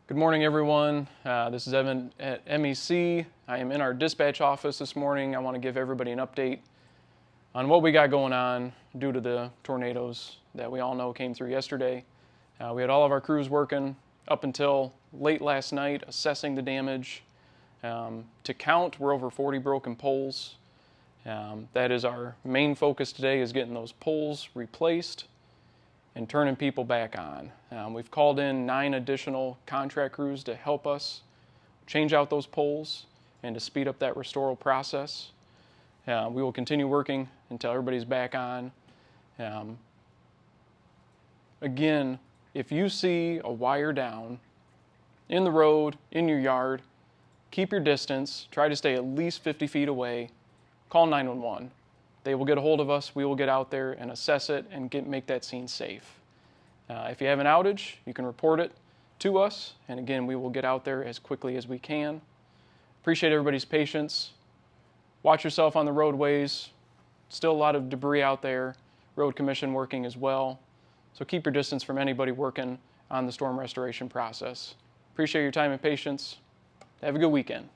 Good morning, everyone. This is Evan at MEC. I am in our dispatch office this morning. I want to give everybody an update on what we got going on due to the tornadoes that we all know came through yesterday. We had all of our crews working up until late last night, assessing the damage. To count, we're over 40 broken poles. That is our main focus today, is getting those poles replaced and turning people back on. We've called in 9 additional contract crews to help us change out those poles and to speed up that restoral process. We will continue working until everybody's back on. Again, if you see a wire down in the road, in your yard, keep your distance. Try to stay at least 50 feet away. Call 911. They will get a hold of us. We will get out there and assess it and make that scene safe. If you have an outage, you can report it to us. And again, we will get out there as quickly as we can. Appreciate everybody's patience. Watch yourself on the roadways. Still a lot of debris out there. Road Commission working as well. So keep your distance from anybody working on the storm restoration process. Appreciate your time and patience. Have a good weekend.